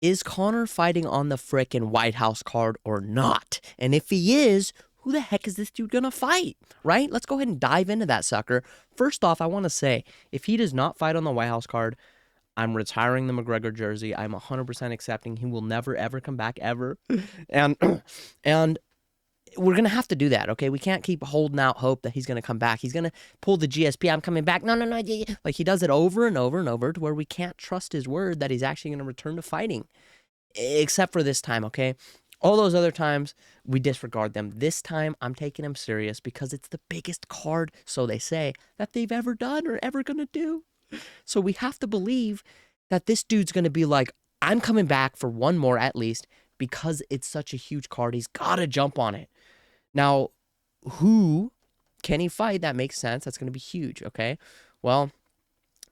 Is Conor fighting on the frickin' White House card or not? And if he is, who the heck is this dude gonna fight? Right? Let's go ahead and dive into that sucker. First off, I want to say, if he does not fight on the White House card, I'm retiring the McGregor jersey. I'm 100% accepting he will never ever come back ever. And and we're going to have to do that, okay? We can't keep holding out hope that he's going to come back. He's going to pull the GSP, I'm coming back. No, no, no. Like he does it over and over and over to where we can't trust his word that he's actually going to return to fighting. Except for this time, okay? All those other times, we disregard them. This time, I'm taking him serious because it's the biggest card, so they say, that they've ever done or ever going to do. So we have to believe that this dude's going to be like, I'm coming back for one more at least because it's such a huge card. He's got to jump on it. Now, who can he fight? That makes sense. That's going to be huge, okay? Well,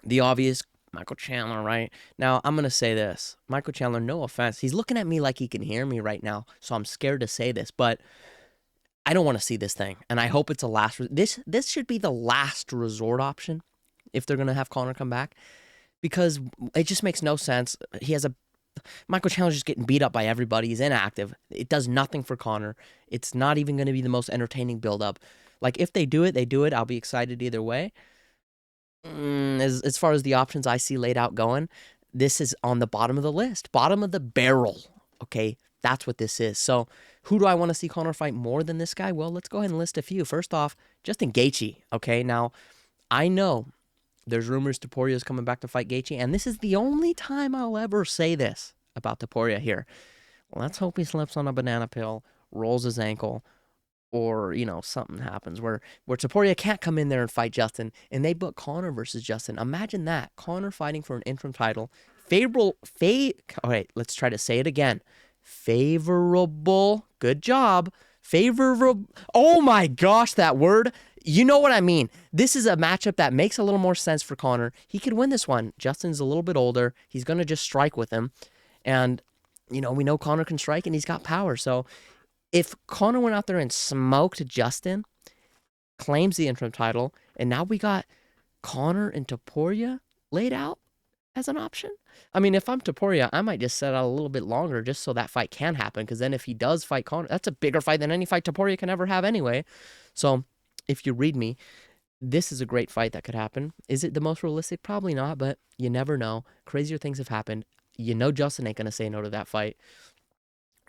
the obvious, Michael Chandler, right? Now, I'm going to say this. Michael Chandler, no offense. He's looking at me like he can hear me right now, so I'm scared to say this, but I don't want to see this thing, and I hope it's a last. This should be the last resort option if they're going to have Conor come back, because it just makes no sense. Michael Chandler's just getting beat up by everybody. He's inactive. It does nothing for Conor. It's not even going to be the most entertaining build-up. Like, if they do it, they do it. I'll be excited either way. As far as the options I see laid out going, this is on the bottom of the list. Bottom of the barrel. Okay, that's what this is. So, who do I want to see Conor fight more than this guy? Well, let's go ahead and list a few. First off, Justin Gaethje. Okay, now, I know there's rumors Topuria is coming back to fight Gaethje, and this is the only time I'll ever say this about Topuria here. Let's hope he slips on a banana peel, rolls his ankle, or, something happens where Topuria can't come in there and fight Justin, and they book Conor versus Justin. Imagine that. Conor fighting for an interim title. All right, let's try to say it again. Favorable. Good job. Favorable. Oh my gosh, that word. You know what I mean. This is a matchup that makes a little more sense for Conor. He could win this one. Justin's a little bit older. He's going to just strike with him. And, we know Conor can strike and he's got power. So if Conor went out there and smoked Justin, claims the interim title, and now we got Conor and Topuria laid out as an option. I mean, if I'm Topuria, I might just set out a little bit longer just so that fight can happen, because then if he does fight Conor, that's a bigger fight than any fight Topuria can ever have anyway. So if you read me, this is a great fight that could happen. Is it the most realistic? Probably not, but you never know. Crazier things have happened. Justin ain't going to say no to that fight.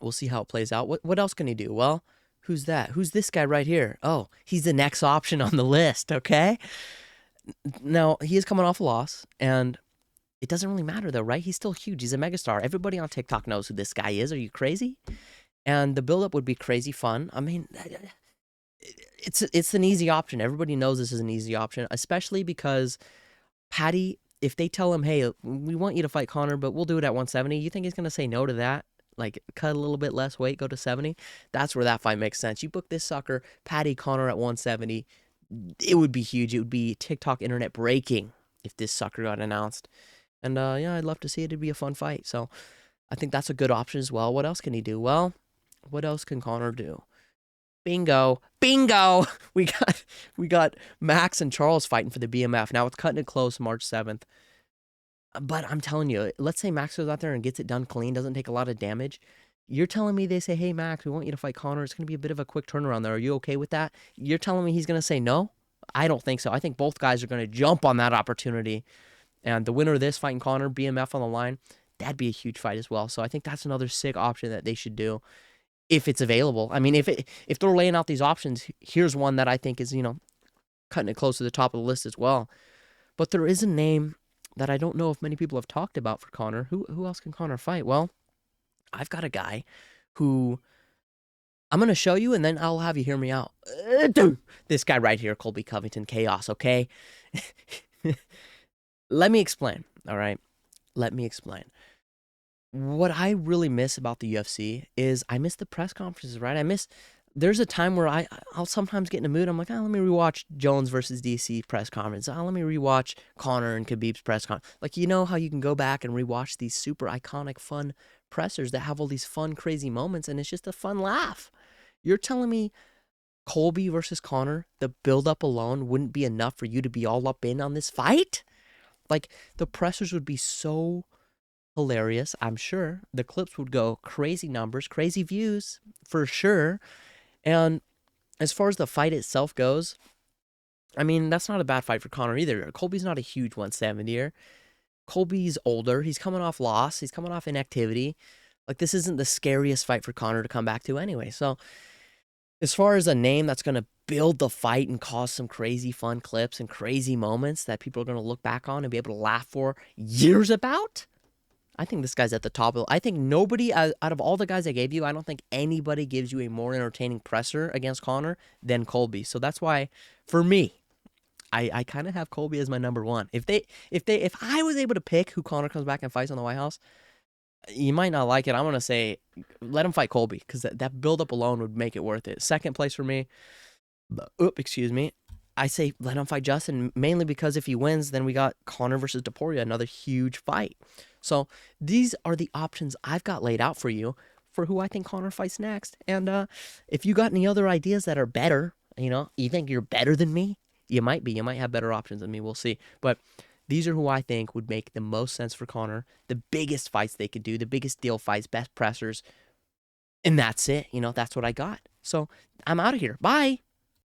We'll see how it plays out. What else can he do? Well, who's that? Who's this guy right here? Oh, he's the next option on the list, okay? Now, he is coming off a loss, and it doesn't really matter, though, right? He's still huge. He's a megastar. Everybody on TikTok knows who this guy is. Are you crazy? And the build-up would be crazy fun. I mean, it's an easy option. Everybody knows this is an easy option, especially because Paddy, if they tell him, hey, we want you to fight Conor, but we'll do it at 170, you think he's going to say no to that? Like, cut a little bit less weight, go to 70? That's where that fight makes sense. You book this sucker, Paddy Conor at 170, it would be huge. It would be TikTok internet breaking if this sucker got announced. And, I'd love to see it. It'd be a fun fight. So I think that's a good option as well. What else can he do? Well, what else can Conor do? Bingo. We got Max and Charles fighting for the BMF. Now it's cutting it close March 7th. But I'm telling you, let's say Max goes out there and gets it done clean, doesn't take a lot of damage. You're telling me they say, hey, Max, we want you to fight Conor. It's going to be a bit of a quick turnaround there. Are you okay with that? You're telling me he's going to say no? I don't think so. I think both guys are going to jump on that opportunity. And the winner of this fighting Conor, BMF on the line, that'd be a huge fight as well. So I think that's another sick option that they should do if it's available. I mean, if they're laying out these options, here's one that I think is, cutting it close to the top of the list as well. But there is a name that I don't know if many people have talked about for Conor. Who else can Conor fight? Well, I've got a guy who I'm going to show you, and then I'll have you hear me out. This guy right here, Colby Covington, Chaos, okay? Let me explain, all right? Let me explain. What I really miss about the UFC is I miss the press conferences, right? There's a time where I'll sometimes get in a mood. I'm like, let me rewatch Jones versus DC press conference. Let me rewatch Conor and Khabib's press conference. Like, you know how you can go back and rewatch these super iconic, fun pressers that have all these fun, crazy moments, and it's just a fun laugh. You're telling me Colby versus Conor, the build-up alone wouldn't be enough for you to be all up in on this fight? Like, the pressers would be so hilarious, I'm sure. The clips would go crazy numbers, crazy views for sure. And as far as the fight itself goes, I mean, that's not a bad fight for Conor either. Colby's not a huge 170er. Colby's older. He's coming off loss. He's coming off inactivity. Like, this isn't the scariest fight for Conor to come back to anyway. So, as far as a name that's going to build the fight and cause some crazy fun clips and crazy moments that people are going to look back on and be able to laugh for years about, I think this guy's at the top of. I think nobody out of all the guys I gave you, I don't think anybody gives you a more entertaining presser against Conor than Colby. So that's why, for me, I kind of have Colby as my number one. If I was able to pick who Conor comes back and fights on the White House, you might not like it. I'm gonna say let him fight Colby because that build up alone would make it worth it. Second place for me. Excuse me. I say let him fight Justin mainly because if he wins, then we got Conor versus Deporia, another huge fight. So these are the options I've got laid out for you for who I think Conor fights next. And if you got any other ideas that are better, you think you're better than me, you might be. You might have better options than me. We'll see. But these are who I think would make the most sense for Conor, the biggest fights they could do, the biggest deal fights, best pressers. And that's it. That's what I got. So I'm out of here. Bye.